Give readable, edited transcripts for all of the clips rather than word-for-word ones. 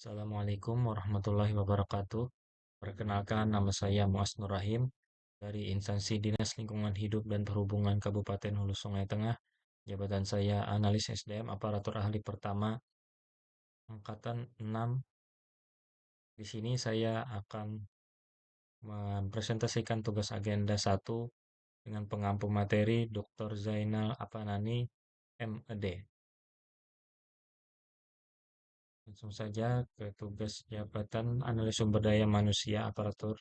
Assalamualaikum warahmatullahi wabarakatuh. Perkenalkan, nama saya Muas Nur Rahim dari Instansi Dinas Lingkungan Hidup dan Perhubungan Kabupaten Hulu Sungai Tengah. Jabatan saya Analis SDM Aparatur Ahli Pertama Angkatan 6. Di sini saya akan mempresentasikan tugas agenda 1 dengan pengampu materi Dr. Zainal Apanani, MED. Langsung saja ke tugas jabatan Analis Sumber Daya Manusia Aparatur.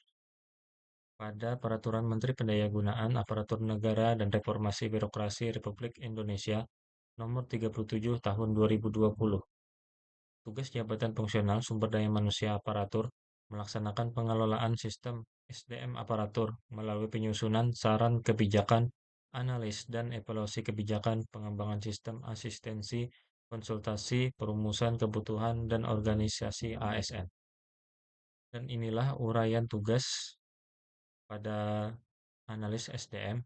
Pada Peraturan Menteri Pendayagunaan Aparatur Negara dan Reformasi Birokrasi Republik Indonesia Nomor 37 Tahun 2020. Tugas Jabatan Fungsional Sumber Daya Manusia Aparatur melaksanakan pengelolaan sistem SDM aparatur melalui penyusunan saran kebijakan, analis dan evaluasi kebijakan, pengembangan sistem asistensi, konsultasi, perumusan kebutuhan, dan organisasi ASN. Dan inilah uraian tugas pada analis SDM.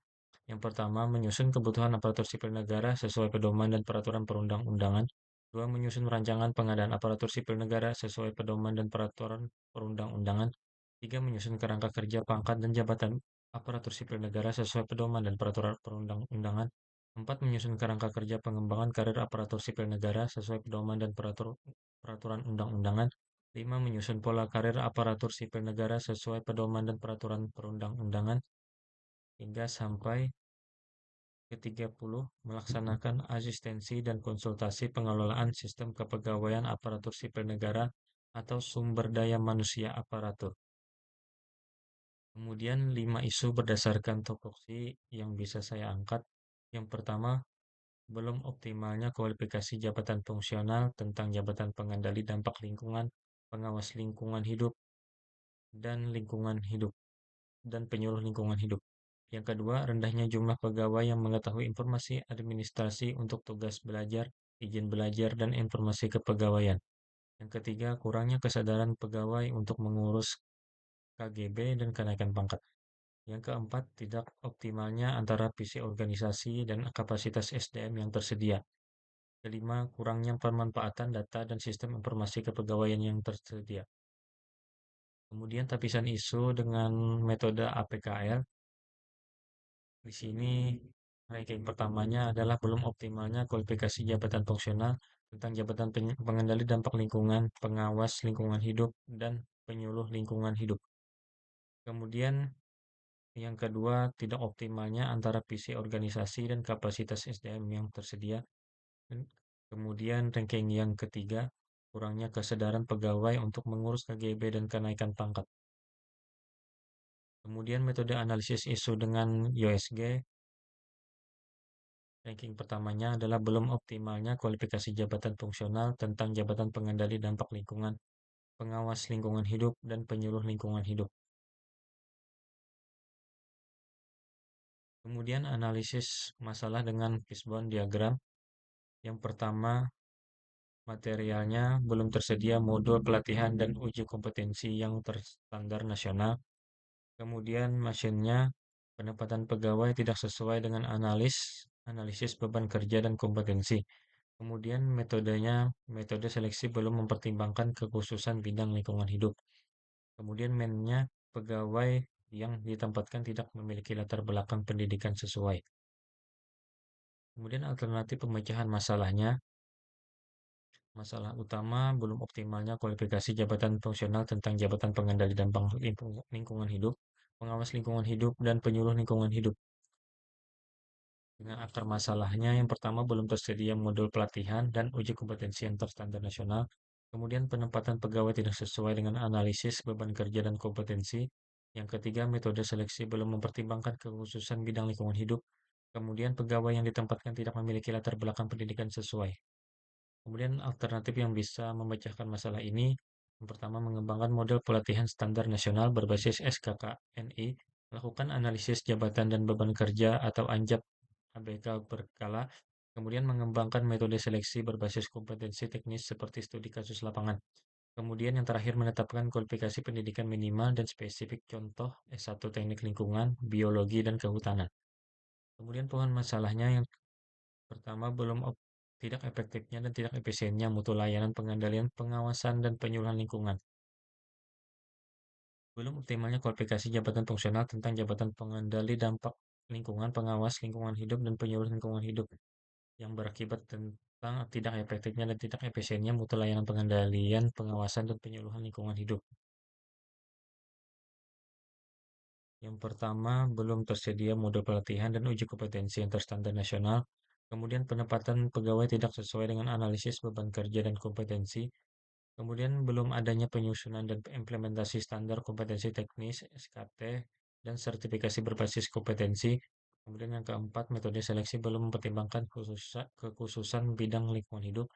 Yang pertama, menyusun kebutuhan aparatur sipil negara sesuai pedoman dan peraturan perundang-undangan. Dua, menyusun rancangan pengadaan aparatur sipil negara sesuai pedoman dan peraturan perundang-undangan. Tiga, menyusun kerangka kerja pangkat dan jabatan aparatur sipil negara sesuai pedoman dan peraturan perundang-undangan. Empat, menyusun kerangka kerja pengembangan karir aparatur sipil negara sesuai pedoman dan peraturan undang-undangan. Lima, menyusun pola karir aparatur sipil negara sesuai pedoman dan peraturan perundang-undangan. Hingga sampai ke-30, melaksanakan asistensi dan konsultasi pengelolaan sistem kepegawaian aparatur sipil negara atau sumber daya manusia aparatur. Kemudian 5 isu berdasarkan topoksi yang bisa saya angkat. Yang pertama, belum optimalnya kualifikasi jabatan fungsional tentang jabatan pengendali dampak lingkungan, pengawas lingkungan hidup, dan lingkungan hidup, dan penyuluh lingkungan hidup. Yang kedua, rendahnya jumlah pegawai yang mengetahui informasi administrasi untuk tugas belajar, izin belajar, dan informasi kepegawaian. Yang ketiga, kurangnya kesadaran pegawai untuk mengurus KGB dan kenaikan pangkat. Yang keempat, tidak optimalnya antara visi organisasi dan kapasitas SDM yang tersedia. Kelima, kurangnya pemanfaatan data dan sistem informasi kepegawaian yang tersedia. Kemudian tapisan isu dengan metode APKL. Di sini ranking pertamanya adalah belum optimalnya kualifikasi jabatan fungsional tentang jabatan pengendali dampak lingkungan, pengawas lingkungan hidup, dan penyuluh lingkungan hidup. Kemudian yang kedua, tidak optimalnya antara visi organisasi dan kapasitas SDM yang tersedia. Dan kemudian ranking yang ketiga, kurangnya kesadaran pegawai untuk mengurus KGB dan kenaikan pangkat. Kemudian metode analisis isu dengan USG. Ranking pertamanya adalah belum optimalnya kualifikasi jabatan fungsional tentang jabatan pengendali dampak lingkungan, pengawas lingkungan hidup, dan penyuluh lingkungan hidup. Kemudian analisis masalah dengan fishbone diagram. Yang pertama, materialnya belum tersedia modul pelatihan dan uji kompetensi yang terstandar nasional. Kemudian mesinnya, penempatan pegawai tidak sesuai dengan analisis beban kerja dan kompetensi. Kemudian metodenya, metode seleksi belum mempertimbangkan kekhususan bidang lingkungan hidup. Kemudian mennya, pegawai yang ditempatkan tidak memiliki latar belakang pendidikan sesuai. Kemudian alternatif pemecahan masalahnya, masalah utama belum optimalnya kualifikasi jabatan fungsional tentang jabatan pengendali dampak lingkungan hidup, pengawas lingkungan hidup, dan penyuluh lingkungan hidup. Dengan akar masalahnya, yang pertama belum tersedia modul pelatihan dan uji kompetensi yang terstandar nasional. Kemudian penempatan pegawai tidak sesuai dengan analisis beban kerja dan kompetensi. Yang ketiga, metode seleksi belum mempertimbangkan kekhususan bidang lingkungan hidup. Kemudian pegawai yang ditempatkan tidak memiliki latar belakang pendidikan sesuai. Kemudian alternatif yang bisa memecahkan masalah ini, yang pertama mengembangkan model pelatihan standar nasional berbasis SKKNI, melakukan analisis jabatan dan beban kerja atau ANJAP ABK berkala, kemudian mengembangkan metode seleksi berbasis kompetensi teknis seperti studi kasus lapangan. Kemudian yang terakhir menetapkan kualifikasi pendidikan minimal dan spesifik contoh S1 Teknik Lingkungan, Biologi, dan Kehutanan. Kemudian pohon masalahnya yang pertama belum tidak efektifnya dan tidak efisiennya mutu layanan pengendalian, pengawasan, dan penyuluhan lingkungan. Belum optimalnya kualifikasi jabatan fungsional tentang jabatan pengendali dampak lingkungan, pengawas lingkungan hidup, dan penyuluh lingkungan hidup yang berakibat tentang tidak efektifnya dan tidak efisiennya mutu layanan pengendalian, pengawasan, dan penyuluhan lingkungan hidup. Yang pertama, belum tersedia modul pelatihan dan uji kompetensi yang terstandar nasional. Kemudian penempatan pegawai tidak sesuai dengan analisis beban kerja dan kompetensi. Kemudian belum adanya penyusunan dan implementasi standar kompetensi teknis (SKT) dan sertifikasi berbasis kompetensi. Kemudian yang keempat, metode seleksi belum mempertimbangkan kekhususan bidang lingkungan hidup.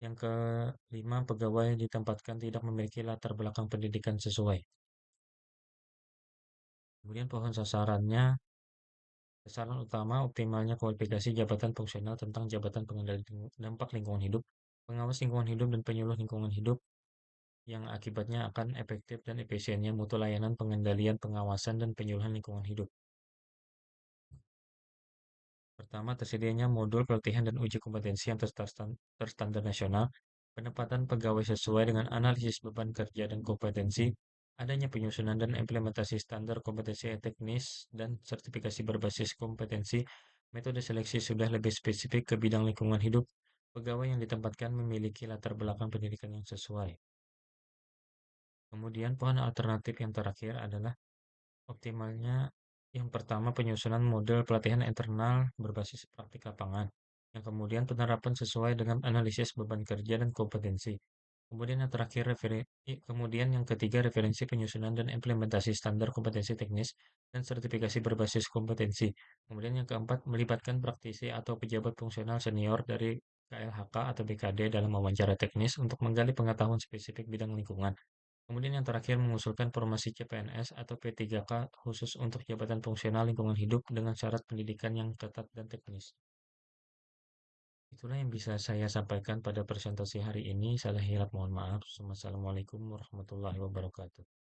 Yang kelima, pegawai ditempatkan tidak memiliki latar belakang pendidikan sesuai. Kemudian pohon sasarannya, sasaran utama optimalnya kualifikasi jabatan fungsional tentang jabatan pengendali dampak lingkungan hidup, pengawas lingkungan hidup, dan penyuluh lingkungan hidup yang akibatnya akan efektif dan efisiennya mutu layanan pengendalian, pengawasan, dan penyuluhan lingkungan hidup. Pertama, tersedianya modul pelatihan dan uji kompetensi yang terstandar nasional, penempatan pegawai sesuai dengan analisis beban kerja dan kompetensi, adanya penyusunan dan implementasi standar kompetensi teknis dan sertifikasi berbasis kompetensi, metode seleksi sudah lebih spesifik ke bidang lingkungan hidup, pegawai yang ditempatkan memiliki latar belakang pendidikan yang sesuai. Kemudian pohon alternatif yang terakhir adalah optimalnya yang pertama penyusunan model pelatihan internal berbasis praktik lapangan. Yang kemudian penerapan sesuai dengan analisis beban kerja dan kompetensi. Kemudian yang terakhir kemudian yang ketiga referensi penyusunan dan implementasi standar kompetensi teknis dan sertifikasi berbasis kompetensi. Kemudian yang keempat melibatkan praktisi atau pejabat fungsional senior dari KLHK atau BKD dalam wawancara teknis untuk menggali pengetahuan spesifik bidang lingkungan. Kemudian yang terakhir mengusulkan formasi CPNS atau P3K khusus untuk jabatan fungsional lingkungan hidup dengan syarat pendidikan yang ketat dan teknis. Itulah yang bisa saya sampaikan pada presentasi hari ini. Salah hilap mohon maaf. Wassalamualaikum warahmatullahi wabarakatuh.